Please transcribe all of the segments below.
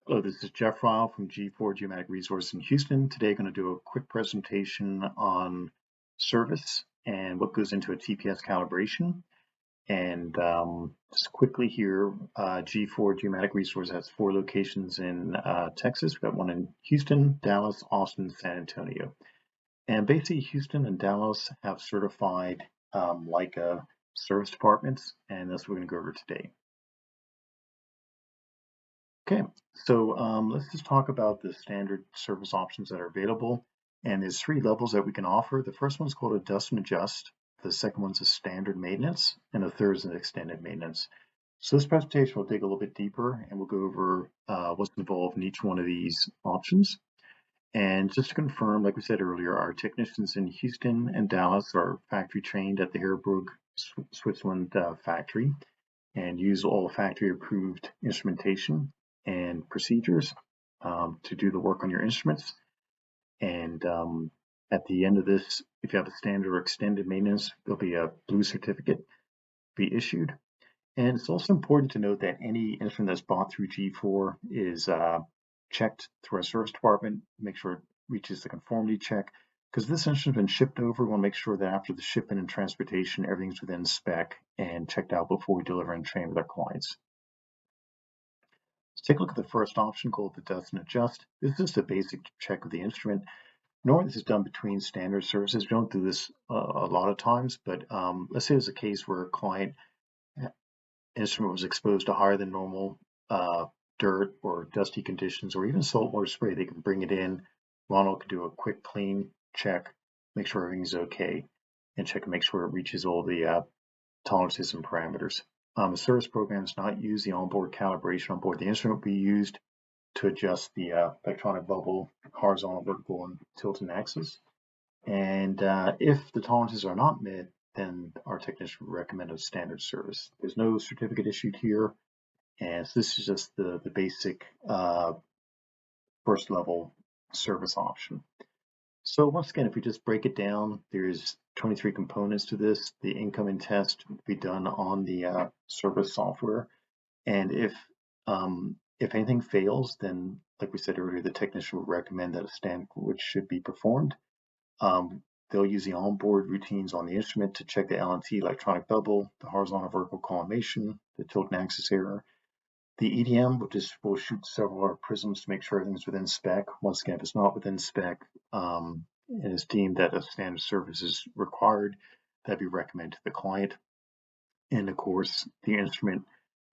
Hello, this is Jeff Ryle from G4 Geomatic Resource in Houston. Today, I'm going to do a quick presentation on service and what goes into a TPS calibration. And just quickly here, G4 Geomatic Resource has 4 locations in Texas. We've got one in Houston, Dallas, Austin, San Antonio. And basically, Houston and Dallas have certified Leica service departments, and that's what we're going to go over today. Okay, so let's just talk about the standard service options that are available. And there's 3 levels that we can offer. The first one's called a dust and adjust. The second one's a standard maintenance, and the third is an extended maintenance. So this presentation will dig a little bit deeper, and we'll go over what's involved in each one of these options. And just to confirm, like we said earlier, our technicians in Houston and Dallas are factory trained at the Heerbrugg, Switzerland factory, and use all factory approved instrumentation and procedures to do the work on your instruments. And at the end of this, if you have a standard or extended maintenance, there'll be a blue certificate be issued. And it's also important to note that any instrument that's bought through G4 is checked through our service department, make sure it reaches the conformity check. Because this instrument's been shipped over, we want to make sure that after the shipment and transportation, everything's within spec and checked out before we deliver and train with our clients. Let's take a look at the first option called the dust and adjust. This is just a basic check of the instrument. Normally this is done between standard services. We don't do this a lot of times, but let's say there's a case where a client instrument was exposed to higher than normal dirt or dusty conditions, or even saltwater spray. They can bring it in. Ronald can do a quick clean check, make sure everything's okay, and check and make sure it reaches all the tolerances and parameters. The service program does not use the onboard calibration on board. The instrument will be used to adjust the electronic bubble, horizontal, vertical, and tilt and axis. And if the tolerances are not met, then our technician would recommend a standard service. There's no certificate issued here, and so this is just the basic first level service option. So once again, if we just break it down, there's 23 components to this. The incoming test will be done on the service software, and if anything fails, then like we said earlier, the technician would recommend that a standard which should be performed. They'll use the onboard routines on the instrument to check the LNT electronic bubble, the horizontal vertical collimation, the tilt and axis error. The EDM will shoot several prisms to make sure everything's within spec. Once again, if it's not within spec and it's deemed that a standard service is required, that'd be recommended to the client. And of course, the instrument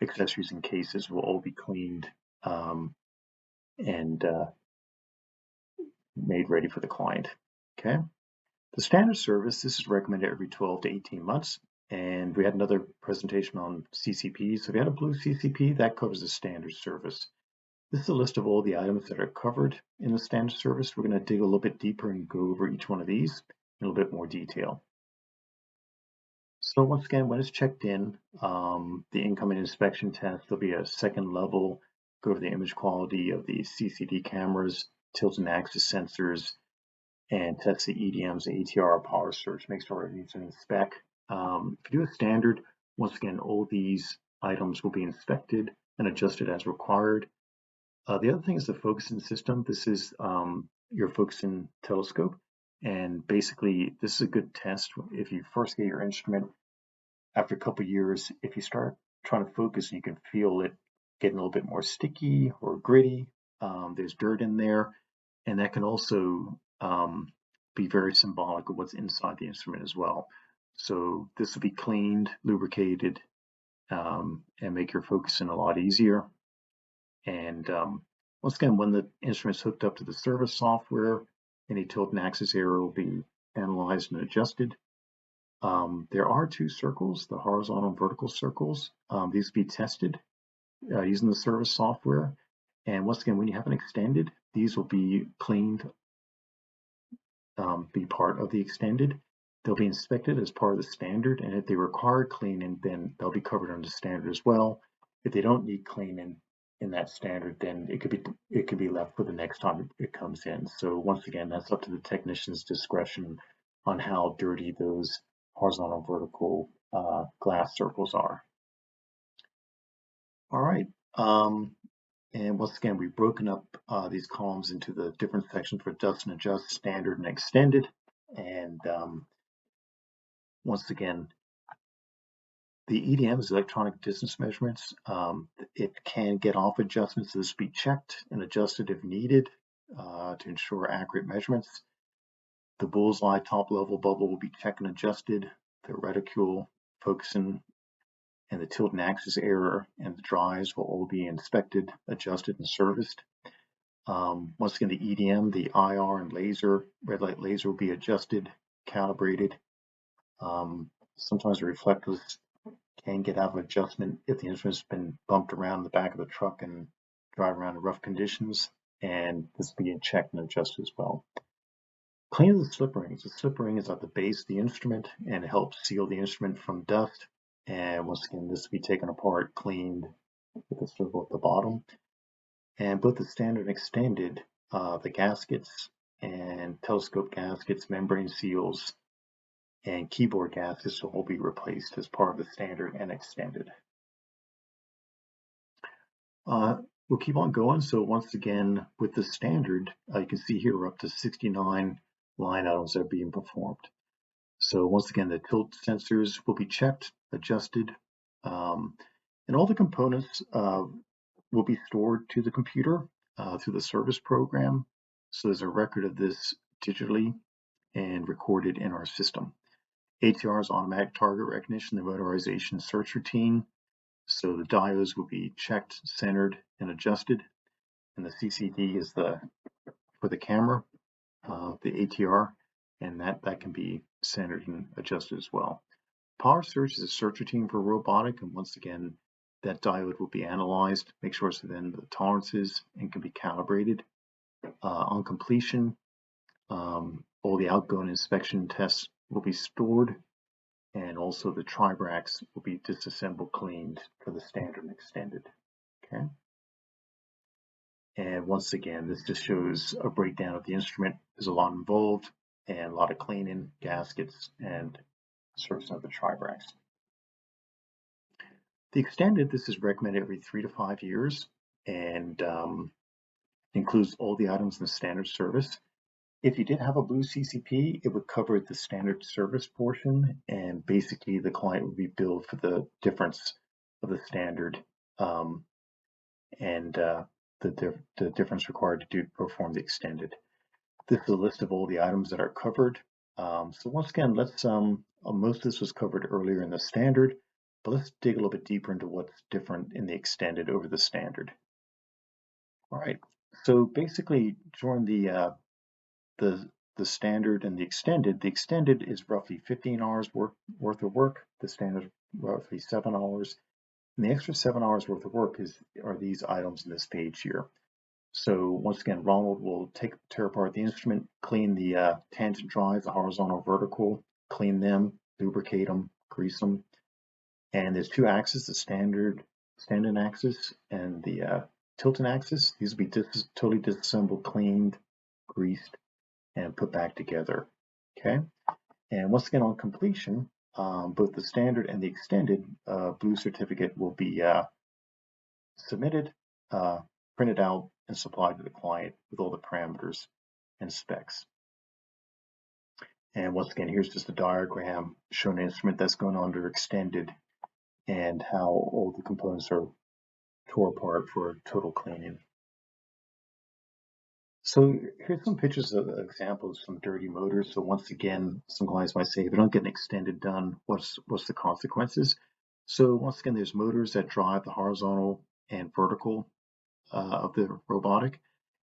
accessories and cases will all be cleaned and made ready for the client. Okay. The standard service, this is recommended every 12 to 18 months. And we had another presentation on CCP. So if you had a blue CCP, that covers the standard service. This is a list of all the items that are covered in the standard service. We're going to dig a little bit deeper and go over each one of these in a little bit more detail. So once again, when it's checked in, the incoming inspection test, there'll be a second level, go over the image quality of the CCD cameras, tilt and axis sensors, and test the EDMs, the ATR power surge, make sure everything's in spec. If you do a standard, once again, all these items will be inspected and adjusted as required. The other thing is the focusing system. This is your focusing telescope. And basically, this is a good test. If you first get your instrument, after a couple of years, if you start trying to focus, you can feel it getting a little bit more sticky or gritty. There's dirt in there. And that can also be very symbolic of what's inside the instrument as well. So this will be cleaned, lubricated, and make your focusing a lot easier. And once again, when the instrument's hooked up to the service software, any tilt and axis error will be analyzed and adjusted. There are 2 circles, the horizontal and vertical circles. These will be tested using the service software. And once again, when you have an extended, these will be cleaned, be part of the extended. They'll be inspected as part of the standard, and if they require cleaning, then they'll be covered under standard as well. If they don't need cleaning in that standard, then it could be left for the next time it comes in. So once again, that's up to the technician's discretion on how dirty those horizontal and vertical glass circles are. All right. And once again, we've broken up these columns into the different sections for dust and adjust, standard and extended. And once again, the EDM is electronic distance measurements. It can get off adjustments, so this will be checked and adjusted if needed to ensure accurate measurements. The bullseye top level bubble will be checked and adjusted. The reticule, focusing, and the tilt and axis error and the drives will all be inspected, adjusted, and serviced. Once again, the EDM, the IR and laser, red light laser will be adjusted, calibrated. Sometimes the reflectors can get out of adjustment if the instrument's been bumped around the back of the truck and drive around in rough conditions, and this will be checked and adjusted as well. Clean the slip rings. The slip ring is at the base of the instrument and it helps seal the instrument from dust. And once again, this will be taken apart, cleaned with a circle at the bottom. And both the standard and extended, the gaskets and telescope gaskets, membrane seals, and keyboard gaskets will all be replaced as part of the standard and extended. We'll keep on going. So once again, with the standard, you can see here we're up to 69 line items that are being performed. So once again, the tilt sensors will be checked, adjusted, and all the components will be stored to the computer through the service program. So there's a record of this digitally and recorded in our system. ATR is automatic target recognition, the motorization search routine. So the diodes will be checked, centered, and adjusted. And the CCD is for the camera, the ATR, and that can be centered and adjusted as well. Power search is a search routine for robotic, and once again, that diode will be analyzed, make sure it's within the tolerances and can be calibrated. On completion, all the outgoing inspection tests will be stored, and also the tribracs will be disassembled, cleaned for the standard and extended. Okay. And once again, this just shows a breakdown of the instrument. There's a lot involved and a lot of cleaning, gaskets, and servicing of the tribracs. The extended, this is recommended every 3 to 5 years and includes all the items in the standard service. If you did have a blue CCP, it would cover the standard service portion, and basically the client would be billed for the difference of the standard and the difference required to perform the extended. This is a list of all the items that are covered. So once again, let's most of this was covered earlier in the standard, but let's dig a little bit deeper into what's different in the extended over the standard. All right. So basically, during the standard and the extended is roughly 15 hours worth of work. The standard is roughly 7 hours. And the extra 7 hours worth of work are these items in this page here. So once again, Ronald will tear apart the instrument, clean the tangent drives, the horizontal, vertical, clean them, lubricate them, grease them. And there's two axes, the standard axis and the tilting axis. These will be totally disassembled, cleaned, greased, and put back together. Okay. And once again, on completion, both the standard and the extended blue certificate will be submitted, printed out, and supplied to the client with all the parameters and specs. And once again, here's just a diagram showing an instrument that's going under extended and how all the components are tore apart for total cleaning. So here's some pictures of examples of some dirty motors. So once again, some clients might say, if I don't get an extended done, what's the consequences? So once again, there's motors that drive the horizontal and vertical of the robotic.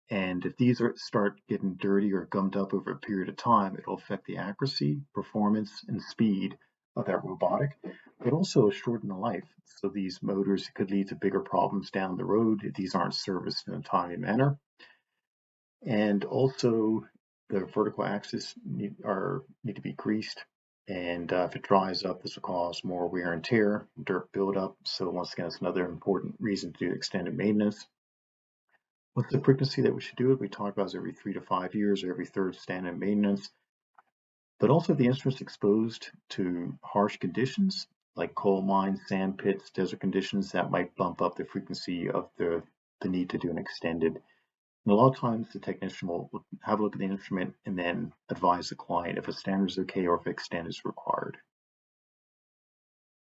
And if these start getting dirty or gummed up over a period of time, it'll affect the accuracy, performance, and speed of that robotic, but also shorten the life. So these motors could lead to bigger problems down the road if these aren't serviced in a timely manner. And also the vertical axis need to be greased. And if it dries up, this will cause more wear and tear, dirt buildup. So once again, it's another important reason to do extended maintenance. What's the frequency that we should do it? We talked about is every 3 to 5 years or every third standard maintenance. But also the instrument's exposed to harsh conditions like coal mines, sand pits, desert conditions that might bump up the frequency of the the need to do an extended. And a lot of times the technician will have a look at the instrument and then advise the client if a standard is okay or if extend is required.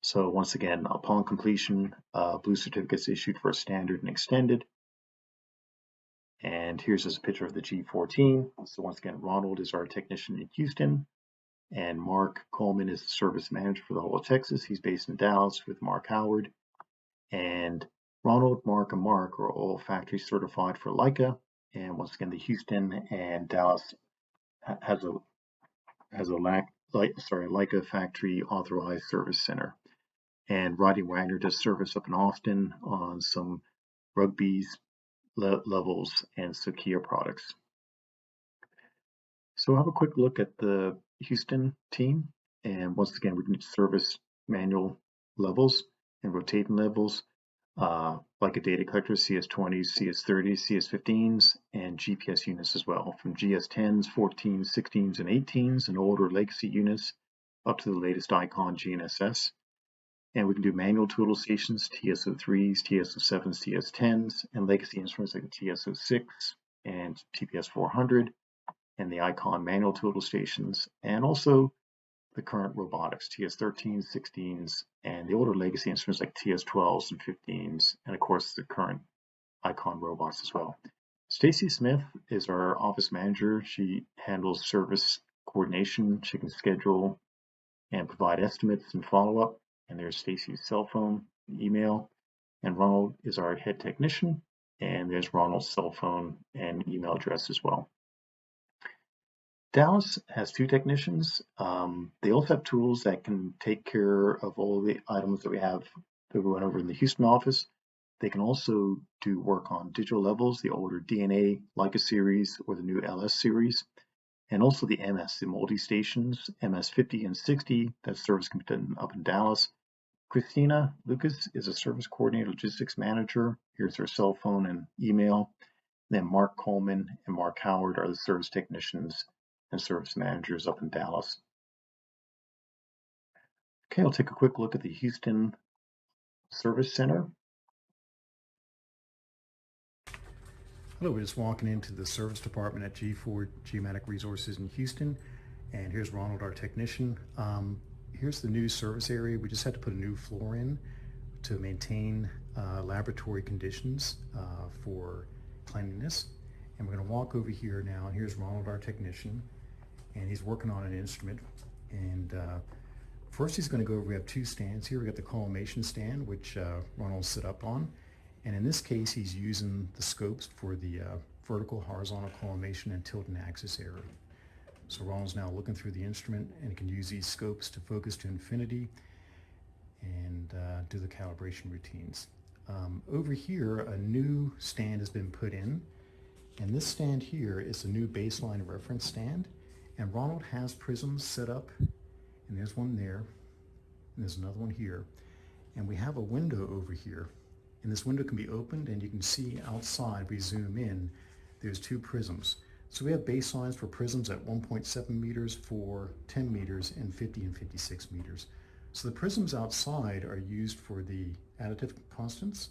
So once again, upon completion, blue certificate is issued for a standard and extended. And here's just a picture of the G4 So once again, Ronald is our technician in Houston, and Mark Coleman is the service manager for the whole of Texas. He's based in Dallas with Mark Howard. And Ronald, Mark, and Mark are all factory certified for Leica. And once again, the Houston and Dallas has a Leica factory authorized service center. And Roddy Wagner does service up in Austin on some rugby's levels and Sokia products. So we'll have a quick look at the Houston team. And once again, we can service manual levels and rotating levels, like a data collector, CS20s, CS30s, CS15s, and GPS units as well, from GS10s, 14s, 16s, and 18s, and older legacy units up to the latest Icon GNSS. And we can do manual tool stations, TSO3s, TSO7s, TS10s, and legacy instruments like the TSO6 and TPS 400, and the Icon manual tool stations, and also the current robotics, TS13s, 16s, and the older legacy instruments like TS12s and 15s, and of course the current Icon robots as well. Stacy Smith is our office manager. She handles service coordination. She can schedule and provide estimates and follow-up. And there's Stacy's cell phone, email, and Ronald is our head technician. And there's Ronald's cell phone and email address as well. Dallas has 2 technicians. They also have tools that can take care of all the items that we went over in the Houston office. They can also do work on digital levels, the older DNA Leica series or the new LS series, and also the MS, the multi-stations, MS 50 and 60, that service can be done up in Dallas. Christina Lucas is a service coordinator, logistics manager. Here's her cell phone and email. Then Mark Coleman and Mark Howard are the service technicians and service managers up in Dallas. Okay, I'll take a quick look at the Houston Service Center. Hello, we're just walking into the service department at G4 Geomatic Resources in Houston, and here's Ronald, our technician. Here's the new service area. We just had to put a new floor in to maintain laboratory conditions for cleanliness. And we're going to walk over here now, and here's Ronald, our technician, and he's working on an instrument. And first he's going to go over, we have 2 stands here. We got the collimation stand, which Ronald's set up on. And in this case, he's using the scopes for the vertical, horizontal collimation and tilt and axis error. So Ronald's now looking through the instrument and he can use these scopes to focus to infinity and do the calibration routines. Over here, a new stand has been put in. And this stand here is a new baseline reference stand. And Ronald has prisms set up. And there's one there. And there's another one here. And we have a window over here. And this window can be opened and you can see outside, we zoom in, there's 2 prisms. So we have baselines for prisms at 1.7 meters, for 10 meters, and 50 and 56 meters. So the prisms outside are used for the additive constants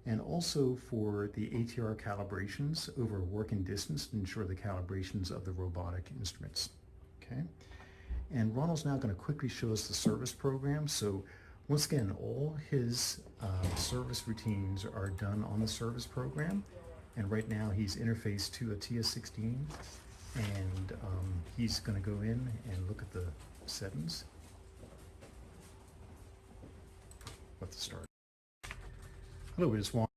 and also for the ATR calibrations over working distance to ensure the calibrations of the robotic instruments. Okay. And Ronald's now going to quickly show us the service program. So once again, all his service routines are done on the service program. And right now he's interfaced to a TS16, and he's going to go in and look at the settings. Let's start. Hello, we just want.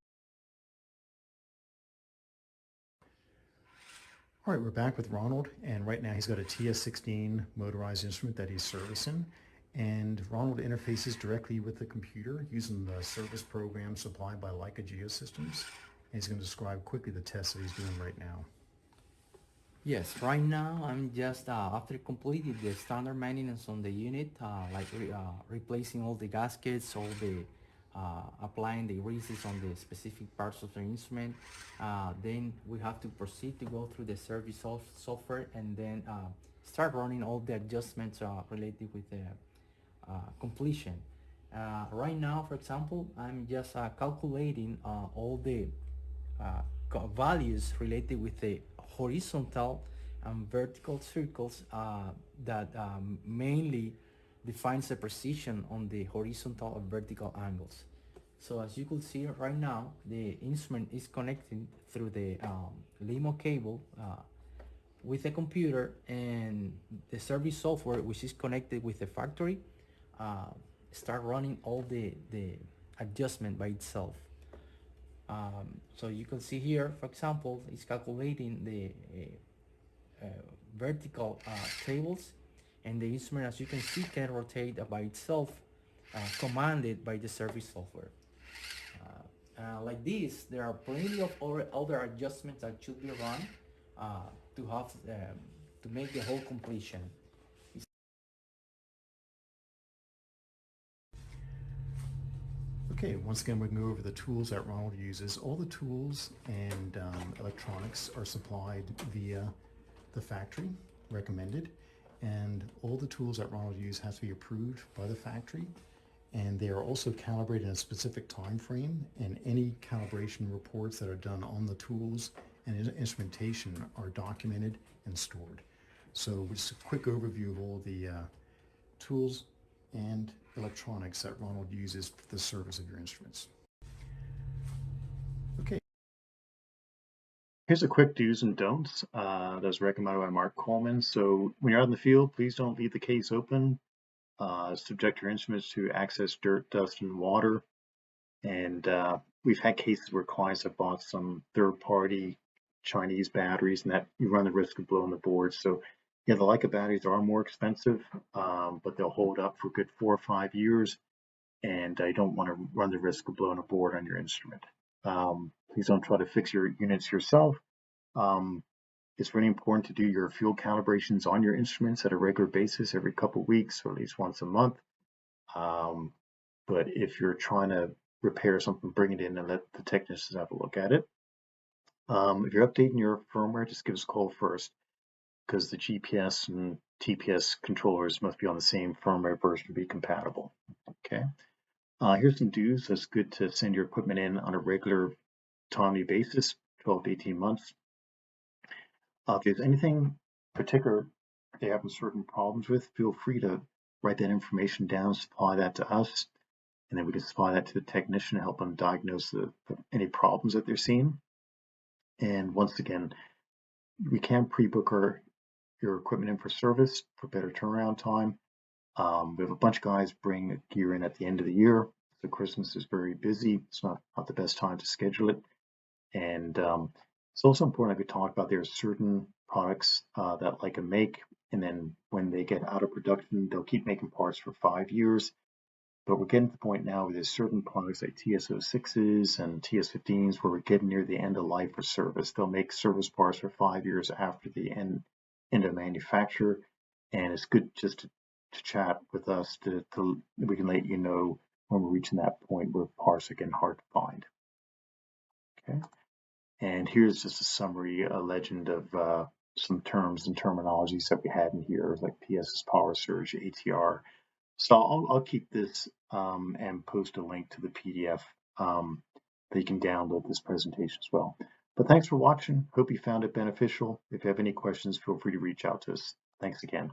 All right, we're back with Ronald, and right now he's got a TS16 motorized instrument that he's servicing. And Ronald interfaces directly with the computer using the service program supplied by Leica Geosystems. And he's going to describe quickly the tests that he's doing right now. Yes, right now I'm just after completing the standard maintenance on the unit, replacing all the gaskets, all the applying the greases on the specific parts of the instrument. Then we have to proceed to go through the service software and then start running all the adjustments related with the completion. Right now, for example, I'm just calculating all the values related with the horizontal and vertical circles that mainly defines the precision on the horizontal and vertical angles. So as you could see right now, the instrument is connected through the LIMO cable with the computer, and the service software, which is connected with the factory, uh, start running all the adjustment by itself. So you can see here, for example, it's calculating the vertical tables, and the instrument, as you can see, can rotate by itself, commanded by the service software. Like this, there are plenty of other adjustments that should be run to have to make the whole completion. Okay, once again, we can go over the tools that Ronald uses. All the tools and electronics are supplied via the factory, recommended, and all the tools that Ronald uses has to be approved by the factory, and they are also calibrated in a specific time frame, and any calibration reports that are done on the tools and instrumentation are documented and stored. So just a quick overview of all the tools and electronics that Ronald uses for the service of your instruments. Okay. Here's a quick do's and don'ts that's recommended by Mark Coleman. So when you're out in the field, please don't leave the case open. Subject your instruments to access dirt, dust, and water. And we've had cases where clients have bought some third-party Chinese batteries, and that you run the risk of blowing the board. So yeah, the Leica batteries are more expensive, but they'll hold up for a good 4 or 5 years, and you don't want to run the risk of blowing a board on your instrument. Please don't try to fix your units yourself. It's really important to do your field calibrations on your instruments at a regular basis, every couple of weeks or at least once a month. But if you're trying to repair something, bring it in and let the technicians have a look at it. If you're updating your firmware, just give us a call first, because the GPS and TPS controllers must be on the same firmware version to be compatible. Okay. Here's some do's. It's good to send your equipment in on a regular, timely basis, 12 to 18 months. If there's anything particular they have certain problems with, feel free to write that information down, supply that to us, and then we can supply that to the technician to help them diagnose any problems that they're seeing. And once again, we can pre-book your equipment in for service for better turnaround time. We have a bunch of guys bring gear in at the end of the year, so Christmas is very busy. It's not the best time to schedule it. And it's also important that we talk about there are certain products that Leica make, and then when they get out of production, they'll keep making parts for 5 years. But we're getting to the point now where there's certain products like TS06s and TS15s where we're getting near the end of life for service. They'll make service parts for 5 years after the end of manufacture, and it's good just to chat with us to we can let you know when we're reaching that point where parts are getting hard to find. Okay, and here's just a summary, a legend of some terms and terminologies that we had in here, like PS's power surge, ATR. So I'll keep this and post a link to the PDF that you can download this presentation as well. But thanks for watching. Hope you found it beneficial. If you have any questions, feel free to reach out to us. Thanks again.